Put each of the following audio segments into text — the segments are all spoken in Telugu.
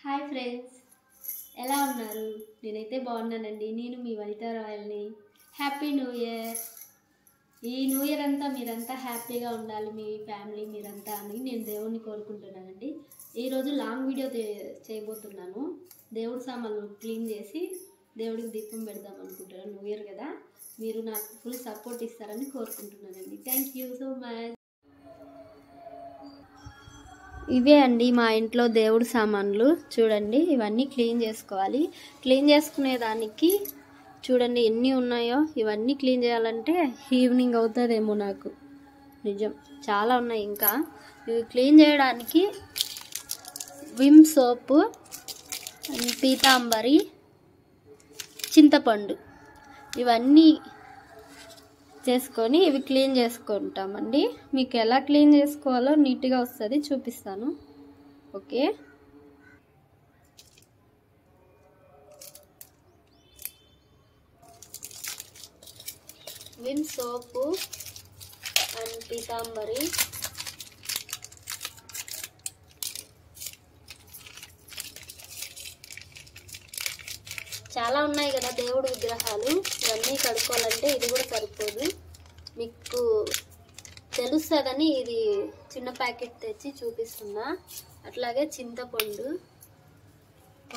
హాయ్ ఫ్రెండ్స్, ఎలా ఉన్నారు? నేనైతే బాగున్నానండి. నేను మీ వనిత రాయల్ని. Happy new year. ఈ న్యూ ఇయర్ అంతా మీరంతా హ్యాపీగా ఉండాలి, మీ ఫ్యామిలీ మీరంతా అని నేను దేవుణ్ణి కోరుకుంటున్నానండి. ఈరోజు లాంగ్ వీడియో చేయబోతున్నాను. దేవుడి సామాన్లు క్లీన్ చేసి దేవుడికి దీపం పెడదాం అనుకుంటున్నాను. న్యూ ఇయర్ కదా, మీరు నాకు ఫుల్ సపోర్ట్ ఇస్తారని కోరుకుంటున్నానండి. Thank you so much. ఇవే అండి మా ఇంట్లో దేవుడి సామాన్లు. చూడండి, ఇవన్నీ క్లీన్ చేసుకోవాలి. క్లీన్ చేసుకునేదానికి చూడండి ఎన్ని ఉన్నాయో. ఇవన్నీ క్లీన్ చేయాలంటే ఈవినింగ్ అవుతుందేమో నాకు, నిజం. చాలా ఉన్నాయి ఇంకా. ఇవి క్లీన్ చేయడానికి విమ్ సోపు, పీతాంబరి, చింతపండు ఇవన్నీ చేసుకొని ఇవి క్లీన్ చేసుకుంటామండి. మీకు ఎలా క్లీన్ చేసుకోవాలో నీట్గా వస్తుంది, చూపిస్తాను. Okay, Vim soap and Pitambari, చాలా ఉన్నాయి కదా దేవుడి విగ్రహాలు. ఇవన్నీ కడుక్కోవాలంటే ఇది కూడా సరిపోదు. మీకు తెలుస్తుందని ఇది చిన్న ప్యాకెట్ తెచ్చి చూపిస్తున్నా. అట్లాగే చింతపండు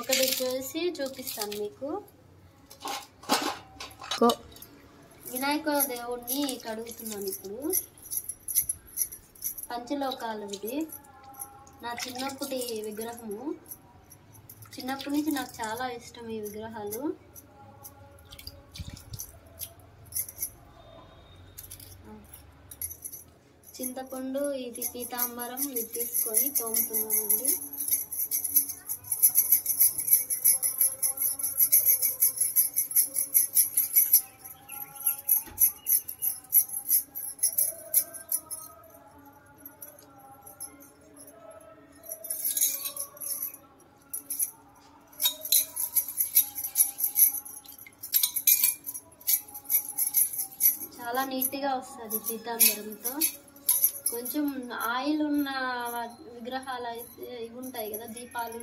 ఒకటి చేసి చూపిస్తాను మీకు. వినాయక దేవుడిని కడుగుతున్నాను ఇప్పుడు. పంచలోకాలు ఇది నా చిన్నప్పటి విగ్రహము. చిన్నప్పటి నుంచి నాకు చాలా ఇష్టం ఈ విగ్రహాలు. చింతపండు, ఇది పీతాంబరం, ఇది తీసుకొని తోముతున్నానండి. చాలా నీట్గా వస్తుంది పీతాంబరంతో. కొంచెం ఆయిల్ ఉన్న విగ్రహాలు అయితే ఇవి ఉంటాయి కదా, దీపాలు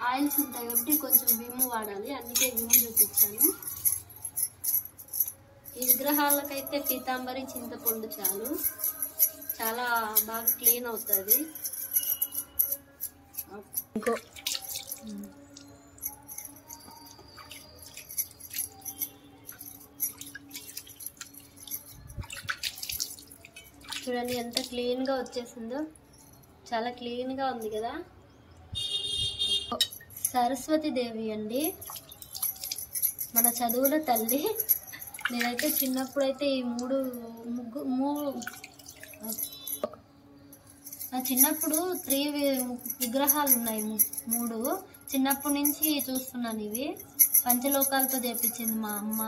ఆయిల్స్ ఉంటాయి కాబట్టి కొంచెం విమ్ వాడాలి, అందుకే విమ్ చూపించాను. ఈ విగ్రహాలకైతే పీతాంబరి, చింతపండు చాలు, చాలా బాగా క్లీన్ అవుతుంది. చూడండి ఎంత క్లీన్గా వచ్చేసిందో, చాలా క్లీన్గా ఉంది కదా. సరస్వతి దేవి అండి, మన చదువుల తల్లి. నేనైతే చిన్నప్పుడైతే ఈ చిన్నప్పుడు 3 విగ్రహాలు ఉన్నాయి, 3 చిన్నప్పటి నుంచి చూస్తున్నాను. ఇవి పంచలోకాలతో చేపించింది మా అమ్మ.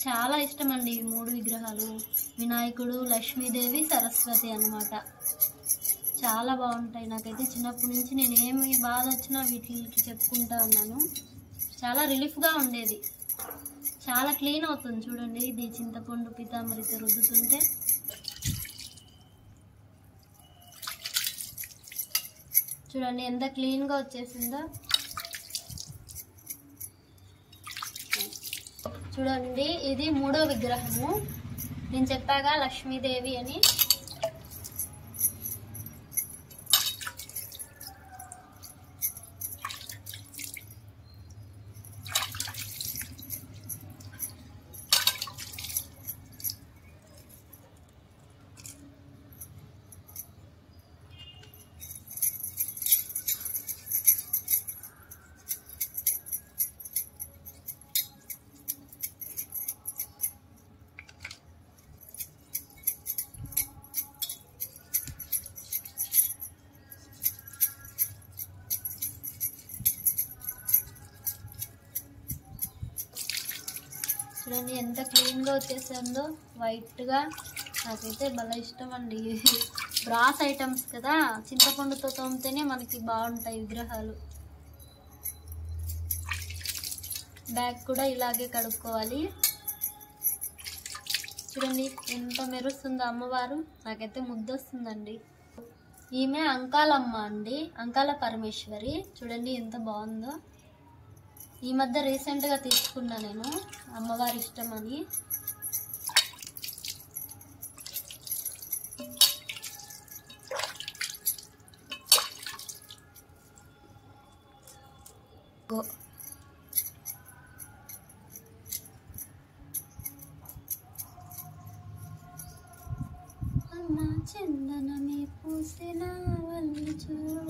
చాలా ఇష్టం అండి ఈ 3 విగ్రహాలు. వినాయకుడు, లక్ష్మీదేవి, సరస్వతి అన్నమాట. చాలా బాగుంటాయి. నాకైతే చిన్నప్పటి నుంచి నేను ఏమి బాధ వచ్చినా వీటికి చెప్పుకుంటా ఉన్నాను. చాలా రిలీఫ్గా ఉండేది, చాలా క్లీన్ అవుతుంది. చూడండి, ఇది చింతపండు పీతాంబరితో రుద్దుతుంటే చూడండి ఎంత క్లీన్గా వచ్చేసిందో. చూడండి, ఇది 3వ విగ్రహము. నేను చెప్పాగా లక్ష్మీదేవి అని. చూడండి ఎంత క్లీన్గా వచ్చేసిందో, వైట్గా. నాకైతే భలే ఇష్టం అండి. బ్రాస్ ఐటమ్స్ కదా, చింతపండుతో తోమితేనే మనకి బాగుంటాయి విగ్రహాలు. బ్యాగ్ కూడా ఇలాగే కడుక్కోవాలి. చూడండి ఎంత మెరుస్తుందో అమ్మవారు. నాకైతే ముద్దొస్తుందండి. ఈమె అంకాలమ్మ అండి, అంకాల పరమేశ్వరి. చూడండి ఎంత బాగుందో. ఈ మధ్య రీసెంట్గా తీసుకున్నా నేను, అమ్మవారి ఇష్టం అని. అమ్మ చందనమే పూసిన వల్లి చూడు,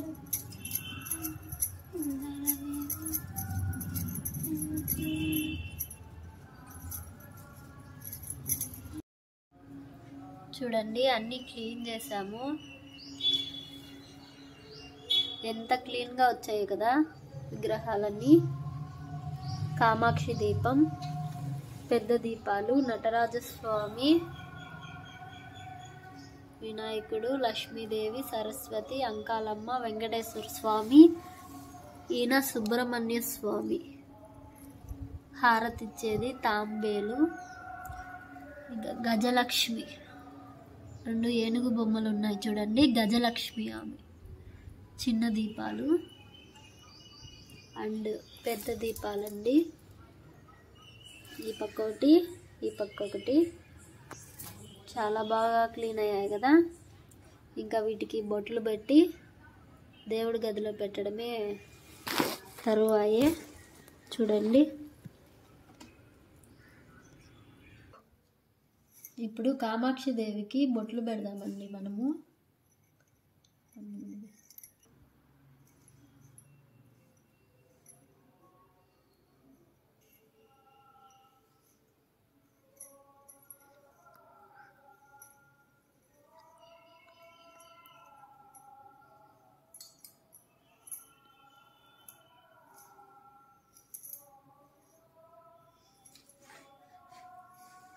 చూడండి అన్నీ క్లీన్ చేసాము. ఎంత క్లీన్గా వచ్చాయి కదా విగ్రహాలన్నీ. కామాక్షి దీపం, పెద్ద దీపాలు, నటరాజస్వామి, వినాయకుడు, లక్ష్మీదేవి, సరస్వతి, అంకాలమ్మ, వెంకటేశ్వర స్వామి, ఈయన సుబ్రహ్మణ్య స్వామి. హారతిచ్చేది తాంబేలు, ఇంకా గజలక్ష్మి, 2 ఏనుగు బొమ్మలు ఉన్నాయి చూడండి, గజలక్ష్మి ఆమె. చిన్న దీపాలు అండ్ పెద్ద దీపాలండి. ఈ పక్క ఒకటి, ఈ పక్క ఒకటి. చాలా బాగా క్లీన్ అయ్యాయి కదా. ఇంకా వీటికి బొట్లు పెట్టి దేవుడి గదిలో పెట్టడమే తరువాయే. చూడండి ఇప్పుడు కామాక్షి దేవికి బొట్లు పెడదామండి మనము.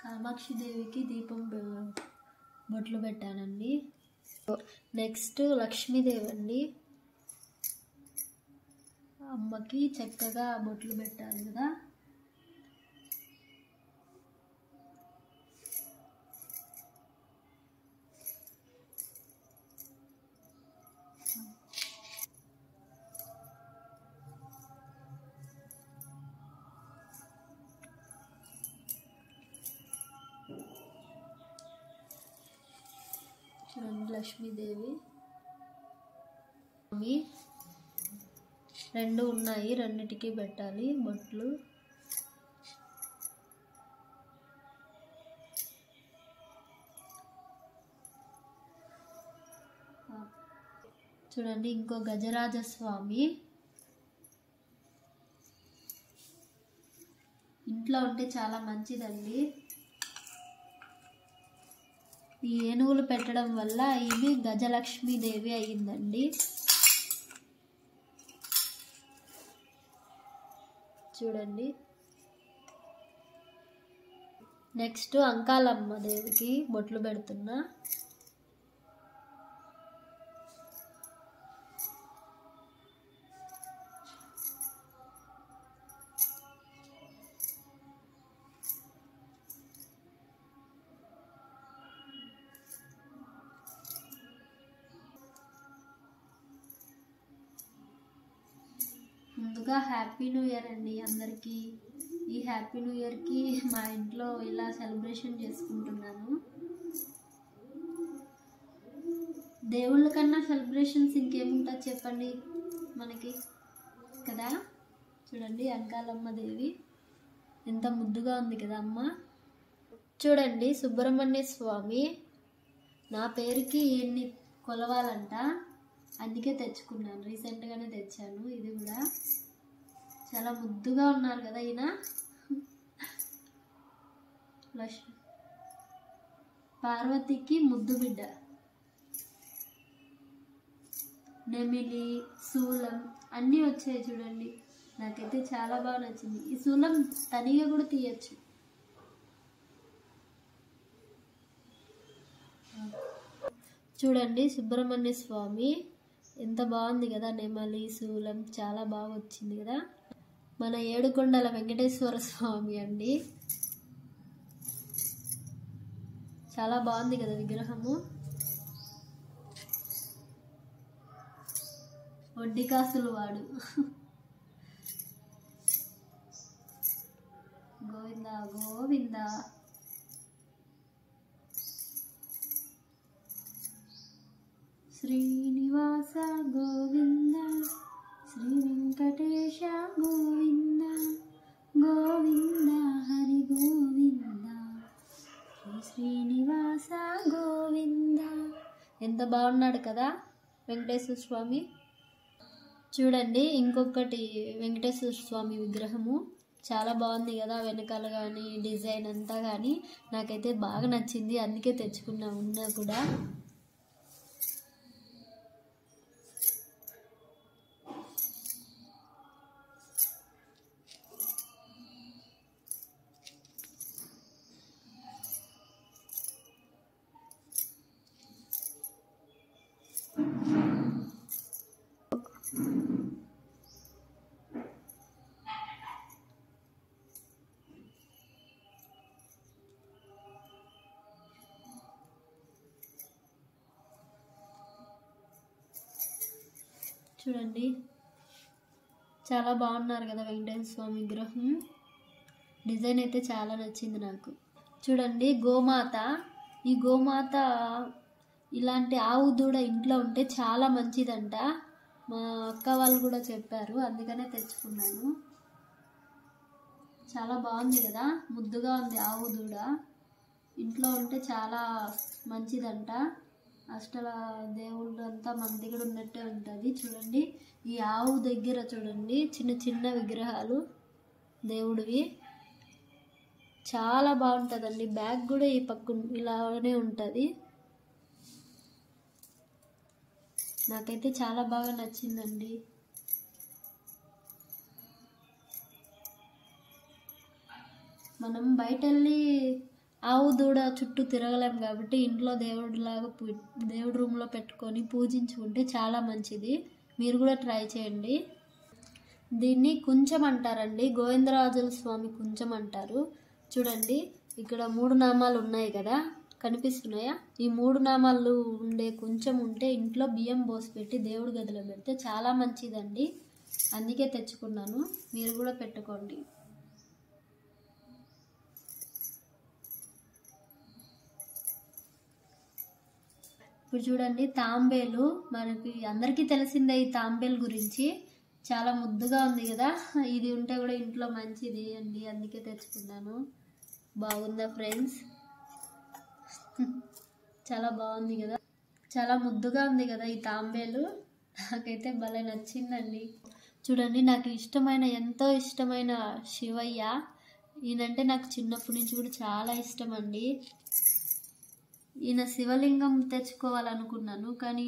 కామాక్షి దేవికి దీపం బొట్లు పెట్టానండి. నెక్స్ట్ లక్ష్మీదేవి అండి. అమ్మకి చక్కగా బొట్లు పెట్టాలి కదా. చూడండి లక్ష్మీదేవి, 2 ఉన్నాయి, రెండిటికి పెట్టాలి బొట్లు. చూడండి ఇంకో గజరాజస్వామి. ఇంట్లో ఉంటే చాలా మంచిదండి. ఈ ఏనుగులు పెట్టడం వల్ల ఈమె గజలక్ష్మీదేవి అయ్యిందండి. చూడండి నెక్స్ట్ అంకాలమ్మ దేవికి బొట్లు పెడుతున్నా. ముందుగా హ్యాపీ న్యూ ఇయర్ అండి అందరికీ. ఈ హ్యాపీ న్యూ ఇయర్కి మా ఇంట్లో ఇలా సెలబ్రేషన్ చేసుకుంటున్నాను. దేవుళ్ళ కన్నా సెలబ్రేషన్స్ ఇంకేముంటుంది చెప్పండి మనకి కదా. చూడండి అంకాలమ్మ దేవి ఎంత ముద్దుగా ఉంది కదా అమ్మ. చూడండి సుబ్రహ్మణ్య స్వామి. నా పేరుకి ఈయన్ని కొలవాలంట, అందుకే తెచ్చుకున్నాను. రీసెంట్గానే తెచ్చాను. ఇది కూడా చాలా ముద్దుగా ఉన్నారు కదా ఈయన. పార్వతికి ముద్దు బిడ్డ. నెమిలి, శూలం అన్నీ వచ్చాయి చూడండి. నాకైతే చాలా బాగా నచ్చింది. ఈ శూలం తనిగా కూడా తీయచ్చు. చూడండి సుబ్రహ్మణ్య స్వామి ఎంత బాగుంది కదా. నెమలి, శూలం చాలా బాగా వచ్చింది కదా. మన ఏడుకొండల వెంకటేశ్వర స్వామి అండి. చాలా బాగుంది కదా విగ్రహము. వడ్డీ కాసులు వాడు. గోవింద గోవింద. శ్రీనివాస గోవింద, శ్రీ వెంకటేశ గోవింద, గోవింద హరి గోవింద, శ్రీనివాస గోవింద. ఎంత బాగున్నాడు కదా వెంకటేశ్వర స్వామి. చూడండి ఇంకొకటి వెంకటేశ్వర స్వామి విగ్రహము చాలా బాగుంది కదా, వెనకాల కానీ డిజైన్ అంతా కానీ నాకైతే బాగా నచ్చింది, అందుకే తెచ్చుకున్నా. ఉన్నా కూడా చూడండి చాలా బాగున్నారు కదా వెంకటేశ్వర స్వామి విగ్రహం. డిజైన్ అయితే చాలా నచ్చింది నాకు. చూడండి గోమాత. ఈ గోమాత ఇలాంటి ఆవు దూడ ఇంట్లో ఉంటే చాలా మంచిదంట. మా అక్క వాళ్ళు కూడా చెప్పారు, అందుకనే తెచ్చుకున్నాను. చాలా బాగుంది కదా, ముద్దుగా ఉంది. ఆవు దూడ ఇంట్లో ఉంటే చాలా మంచిదంట. అష్టల దేవుళ్ళు అంతా మన దగ్గర ఉన్నట్టే ఉంటుంది. చూడండి ఈ ఆవు దగ్గర చూడండి చిన్న చిన్న విగ్రహాలు దేవుడివి చాలా బాగుంటుందండి. బ్యాగ్ కూడా ఈ పక్క ఇలానే ఉంటుంది. నాకైతే చాలా బాగా నచ్చిందండి. మనం బయట వెళ్ళి ఆవు దూడ చుట్టూ తిరగలేం కాబట్టి ఇంట్లో దేవుడిలాగా దేవుడి రూమ్లో పెట్టుకొని పూజించుకుంటే చాలా మంచిది. మీరు కూడా ట్రై చేయండి. దీన్ని కుంచం అంటారండి, గోవిందరాజుల స్వామి కుంచం అంటారు. చూడండి ఇక్కడ 3 నామాలు ఉన్నాయి కదా, కనిపిస్తున్నాయా? ఈ 3 నామాలు ఉండే కుంచం ఉంటే ఇంట్లో బియ్యం పోసి పెట్టి దేవుడి గదిలో పెడితే చాలా మంచిదండి. అందుకే తెచ్చుకున్నాను, మీరు కూడా పెట్టుకోండి. ఇప్పుడు చూడండి తాంబేలు. మనకి అందరికీ తెలిసిందే ఈ తాంబేలు గురించి. చాలా ముద్దుగా ఉంది కదా, ఇది ఉంటే కూడా ఇంట్లో మంచిది అండి, అందుకే తెచ్చుకున్నాను. బాగుందా ఫ్రెండ్స్? చాలా బాగుంది కదా, చాలా ముద్దుగా ఉంది కదా ఈ తాంబేలు. నాకైతే భలే నచ్చిందండి. చూడండి నాకు ఎంతో ఇష్టమైన శివయ్య. ఈయనంటే నాకు చిన్నప్పటి నుంచి కూడా చాలా ఇష్టం అండి. ఈయన శివలింగం తెచ్చుకోవాలనుకున్నాను, కానీ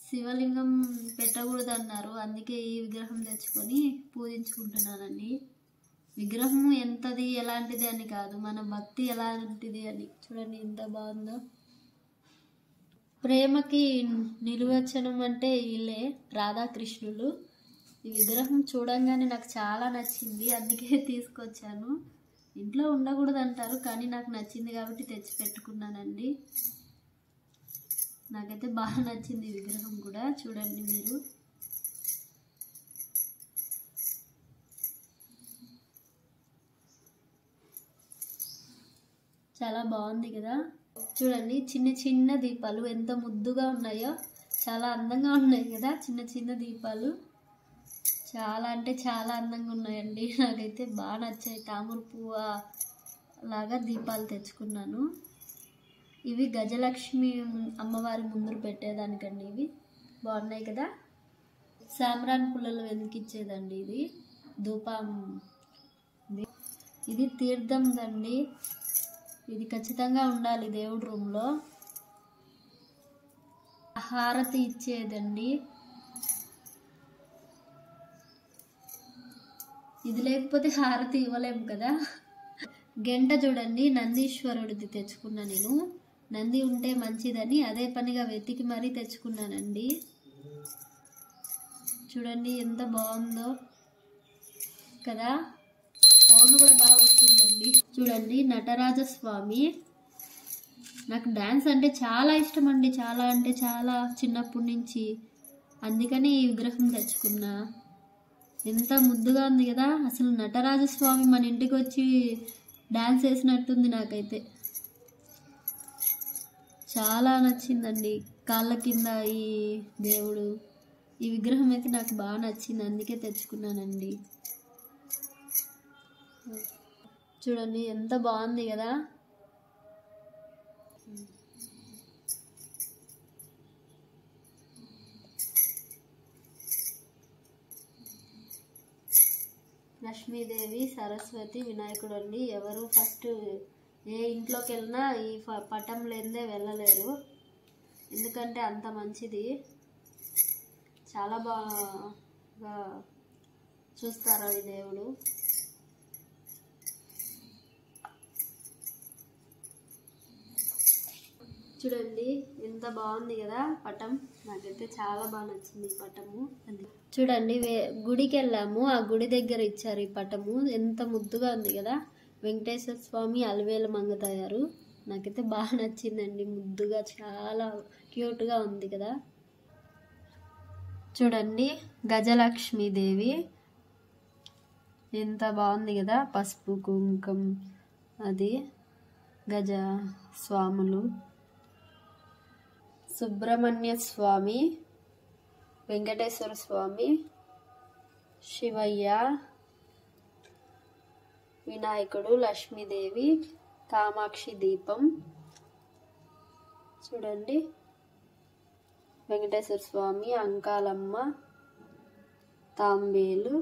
శివలింగం పెట్టకూడదు అన్నారు. అందుకే ఈ విగ్రహం తెచ్చుకొని పూజించుకుంటున్నానండి. విగ్రహం ఎంతది ఎలాంటిది అని కాదు, మన భక్తి ఎలాంటిది అని. చూడండి ఎంత బాగుందో. ప్రేమకి నిర్వచనం అంటే వీళ్ళే, రాధాకృష్ణులు. ఈ విగ్రహం చూడంగానే నాకు చాలా నచ్చింది, అందుకే తీసుకొచ్చాను. ఇంట్లో ఉండకూడదు అంటారు, కానీ నాకు నచ్చింది కాబట్టి తెచ్చి పెట్టుకున్నానండి. నాకైతే బాగా నచ్చింది ఈ విగ్రహం కూడా. చూడండి మీరు చాలా బాగుంది కదా. చూడండి చిన్న చిన్న దీపాలు ఎంత ముద్దుగా ఉన్నాయో, చాలా అందంగా ఉన్నాయి కదా చిన్న చిన్న దీపాలు. చాలా అంటే చాలా అందంగా ఉన్నాయండి. నాకైతే బాగా నచ్చాయి. తామర పువ్వు లాగా దీపాలు తెచ్చుకున్నాను. ఇవి గజలక్ష్మి అమ్మవారి ముందు పెట్టేదానికండి. ఇవి బాగున్నాయి కదా. సాంబ్రాన్ పుల్లలు వెలికిచ్చేదండి ఇది. ధూపం ఇది తీర్థం దండి. ఇది ఖచ్చితంగా ఉండాలి దేవుడి రూమ్లో. హారతి ఇచ్చేదండి. ఇది లేకపోతే హారతి ఇవ్వలేము కదా. గంట చూడండి నందీశ్వరుడిది తెచ్చుకున్నా నేను. నంది ఉంటే మంచిదని అదే పనిగా వెతికి మరీ తెచ్చుకున్నానండి. చూడండి ఎంత బాగుందో కదా, సౌండ్ కూడా బాగా వస్తుందండి. చూడండి నటరాజస్వామి. నాకు డ్యాన్స్ అంటే చాలా ఇష్టం అండి, చాలా అంటే చాలా. చిన్నప్పటి నుంచి అందుకని ఈ విగ్రహం తెచ్చుకున్నా. ఎంత ముద్దుగా ఉంది కదా, అసలు నటరాజస్వామి మన ఇంటికి వచ్చి డాన్స్ వేసినట్టుంది. నాకైతే చాలా నచ్చిందండి. కాళ్ళ కింద ఈ దేవుడు, ఈ విగ్రహం అయితే నాకు బాగా నచ్చింది, అందుకే తెచ్చుకున్నానండి. చూడండి ఎంత బాగుంది కదా. లక్ష్మీదేవి, సరస్వతి, వినాయకుడు అండి. ఎవరు ఫస్ట్ ఏ ఇంట్లోకి వెళ్ళినా ఈ పటం లేదే వెళ్ళలేరు, ఎందుకంటే అంత మంచిది. చాలా బాగా చూస్తారు ఈ దేవుడు. చూడండి ఎంత బాగుంది కదా పటం. నాకైతే చాలా బాగా నచ్చింది ఈ పటము. చూడండి గుడికి వెళ్ళాము, ఆ గుడి దగ్గర ఇచ్చారు ఈ పటము. ఎంత ముద్దుగా ఉంది కదా. వెంకటేశ్వర స్వామి, అలివేల మంగ తయారు. నాకైతే బాగా నచ్చిందండి, ముద్దుగా చాలా క్యూట్గా ఉంది కదా. చూడండి గజలక్ష్మీదేవి ఎంత బాగుంది కదా. పసుపు కుంకం, అది గజ స్వాములు, సుబ్రహ్మణ్య స్వామి, వెంకటేశ్వర స్వామి, శివయ్య, వినాయకుడు, లక్ష్మీదేవి, కామాక్షి దీపం. చూడండి వెంకటేశ్వర స్వామి, అంకాలమ్మ, తాంబేలు.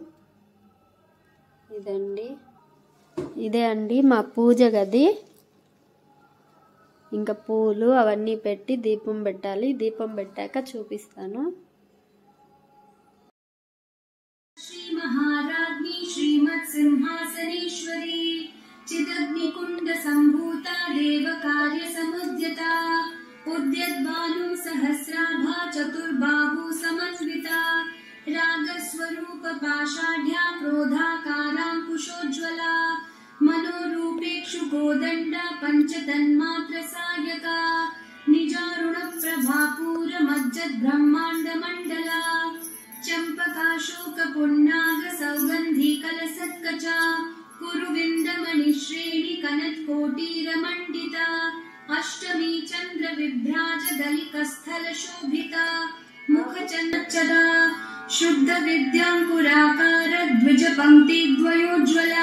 ఇదే అండి మా పూజ గది. ఇంకా పూలు అవన్నీ పెట్టి దీపం పెట్టాలి. దీపం పెట్టాక చూపిస్తాను. శ్రీ మహారాజ్ఞి శ్రీమత్ సింహాసనేశ్వరి చిదగ్నికుండ సంభూత దేవ కార్య సముద్యత ఉద్యద్భాను సహస్రాభా చతుర్బాహు సమన్విత రాగస్వరూప పాషాఢ్యా క్రోధాకారాంకుశోజ్వల మనోరూపేక్షు కోదండ పంచతన్మాత్ర సాయక నిజారుణ ప్రభాపూర మజ్జద్ బ్రహ్మాండ మండల చంపకాశోక పున్నాగ సౌగంధి కలసత్కచ కురువిందమణి శ్రేణి కనత్కోటీర మండిత అష్టమి చంద్ర విభ్రాజ దళికస్థల శోభిత ముఖ చంచద శుద్ధ విద్యాంకురాకార ద్విజ పంక్తి ద్వయోజ్వల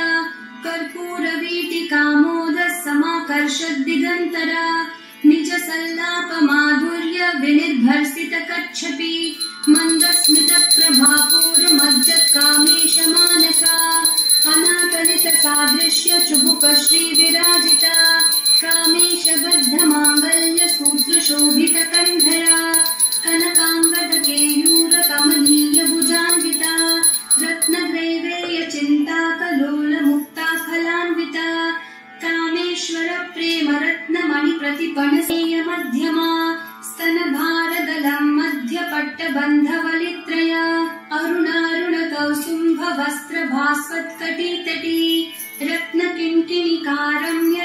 कर्पूर वीटिकामोद समाकर्षद दिगंतर निज सल्लाप माधुर्य विनिर्भर्सित कच्छपि मंदस्मित प्रभापूर मज्जत कामेश मानसा अनाकलित सादृश्य चुबुक श्री विराजिता कामेश बद्ध मांगल्य सूत्र शोभित कंधरा कनकांगद केयूर कमनीय भुजान्विता रत्नग्रैवेय चिंता कलोल मुक्ता फलान्वित कामेश्वर प्रेम रत्न मणि प्रतिपणसेय मध्यमा स्तन भारदलं मध्य पट्ट बंध वलित्रय अरुणारुण कौसुंभ वस्त्र भास्वत् कटी तटी रत्न किंकिणी कारम्य